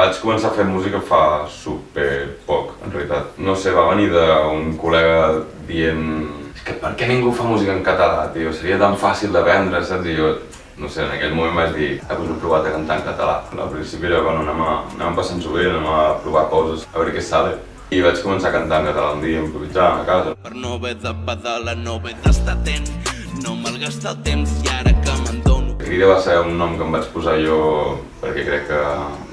Vaig començar a fer música fa super poc, en realitat. No sé, va venir d'un col·lega dient que per què ningú fa música en català, tio? Seria tan fàcil de vendre, saps? I jo, no sé, en aquell moment vaig dir doncs he provat a cantar en català. Al principi era, bueno, anem passant-s'ho bé, anem a provar coses, a veure què sale. I vaig començar a cantar en català un dia, improvisant a casa. Per no haver de pedalar, no haver d'estar atent, no malgastar el temps i ara que me'n dono. Crida va ser un nom que em vaig posar jo perquè crec que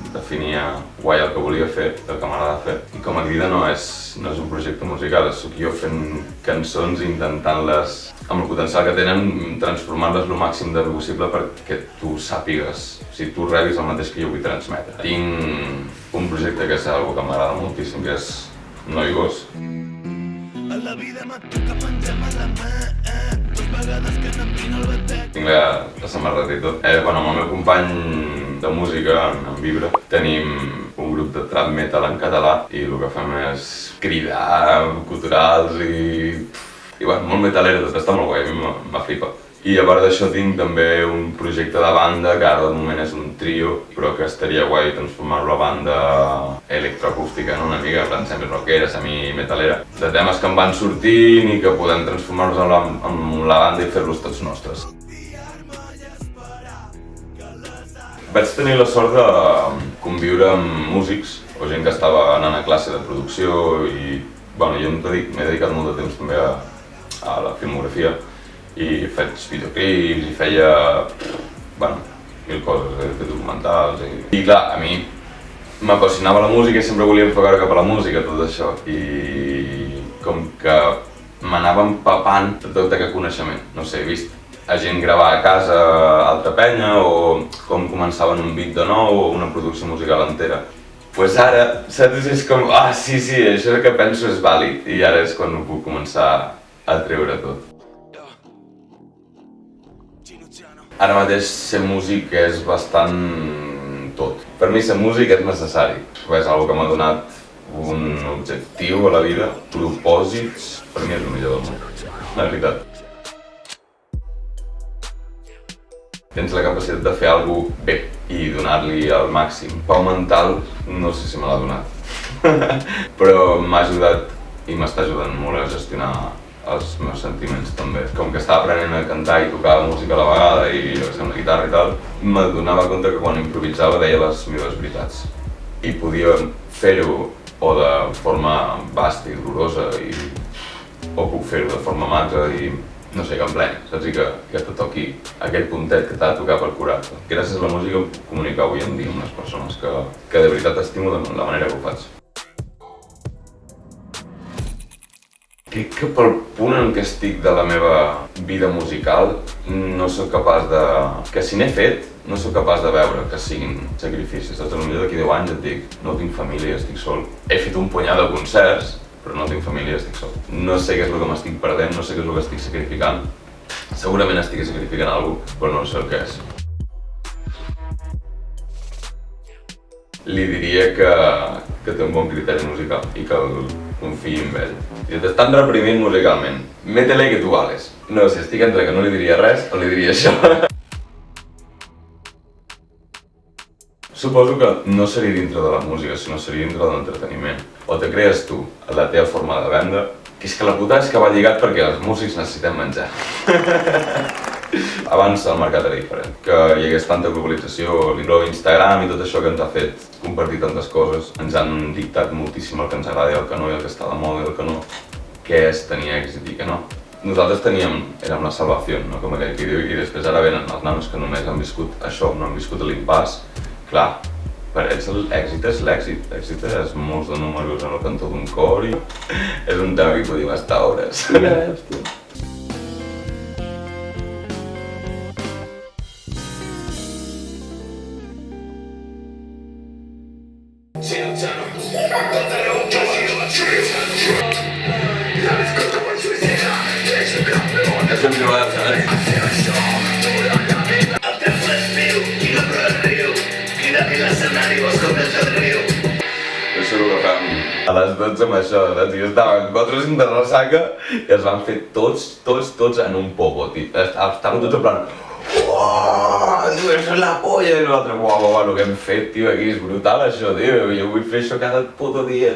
definia guai el que volia fer, el que m'agrada fer. I com a Crida no és un projecte musical, sóc jo fent cançons i intentant-les, amb el potencial que tenen, transformar-les el màxim de possible perquè tu sàpigues, si tu rebis el mateix que jo vull transmetre. Tinc un projecte que és algo que m'agrada moltíssim, que és Noi Gos. A la vida m'ha tocat penjar-me la mà, dos vegades que n'empina el batec. Tinc la samarreta i tot. Bueno, amb el meu company de música, en Vibra, tenim un grup de trap metal en català i el que fem és cridar, culturals i bueno, molt metalera, tot està molt guai, a mi m'ha flipat. I a part d'això tinc també un projecte de banda, que ara de moment és un trio, però que estaria guai transformar-lo a banda electroacústica, no? Una mica, en plan, semi-rockera, semi-metalera, de temes que em van sortint i que podem transformar-los en la banda i fer-los tots nostres. Vaig tenir la sort de conviure amb músics o gent que estava anant a classe de producció i bueno, jo m'he dedicat molt de temps també a la filmografia i faig videoclips i feia, bueno, mil coses, he fet documentals i clar, a mi m'apassionava la música i sempre volia enfocar cap a la música, tot això, i com que m'anava empapant de tot aquest coneixement, no sé, he vist a gent gravar a casa altra penya o com començaven un beat de nou o una producció musical entera. Pues ara, saps, és com, sí, això que penso és vàlid i ara és quan ho puc començar a treure tot. Ara mateix ser músic és bastant tot. Per mi ser músic és necessari. És una que m'ha donat un objectiu a la vida, propòsits, per mi és el millor del món, la veritat. Tens la capacitat de fer alguna cosa bé i donar-li el màxim. Pau mental, no sé si me l'ha donat, però m'ha ajudat i m'està ajudant molt a gestionar els meus sentiments també. Com que estava aprenent a cantar i tocar música a la vegada i jo que sé, amb la guitarra i tal, m'adonava compte que quan improvisava deia les meves veritats. I podia fer-ho o de forma vasta i dolorosa o puc fer-ho de forma magra i no sé, que em pleni, saps? I que te toqui aquell puntet que t'ha de tocar per curar-te. Gràcies a la música puc comunicar avui en dia amb les persones que de veritat estimo de la manera que ho faig. Crec que pel punt en què estic de la meva vida musical no sóc capaç de... que si n'he fet, no sóc capaç de veure que siguin sacrificis. Potser d'aquí 10 anys et dic, no tinc família, estic sol. He fet un punyat de concerts, però no tinc família, estic sol. No sé què és el que m'estic perdent, no sé què és el que estic sacrificant. Segurament estic sacrificant alguna cosa, però no sé el que és. Li diria que té un bon criteri musical i que confiï en ell. I t'estan reprimint musicalment. Métele que tu vales. No sé, estic entre que no li diria res o li diria això. Suposo que no seria dintre de la música, sinó seria dintre de l'entreteniment. O te crees tu la teva forma de vendre, que és que la puta és que va lligat perquè els músics necessitem menjar. Abans el mercat era diferent, que hi hagués tanta globalització, Instagram i tot això que ens ha fet compartir tantes coses, ens han dictat moltíssim el que ens agrada i el que no, i el que està de moda i el que no, què és tenir èxit i què no. Nosaltres érem la salvació, no? Com aquell que diu, i després ara venen els nanos que només han viscut això, no han viscut l'impàs. Clar, per ells l'èxit és l'èxit, l'èxit és molts de números en el cantó d'un cor i és un tema que podíem estar hores. Això és el que fem a les 12 amb això, saps? I estaven 4 o 5 de ressaca i es van fer tots en un pogo, tio. Estaven tots en plan... uah, tio, això és la polla, i l'altre, uah, el que hem fet, tio, aquí és brutal això, tio, jo vull fer això cada puto dia.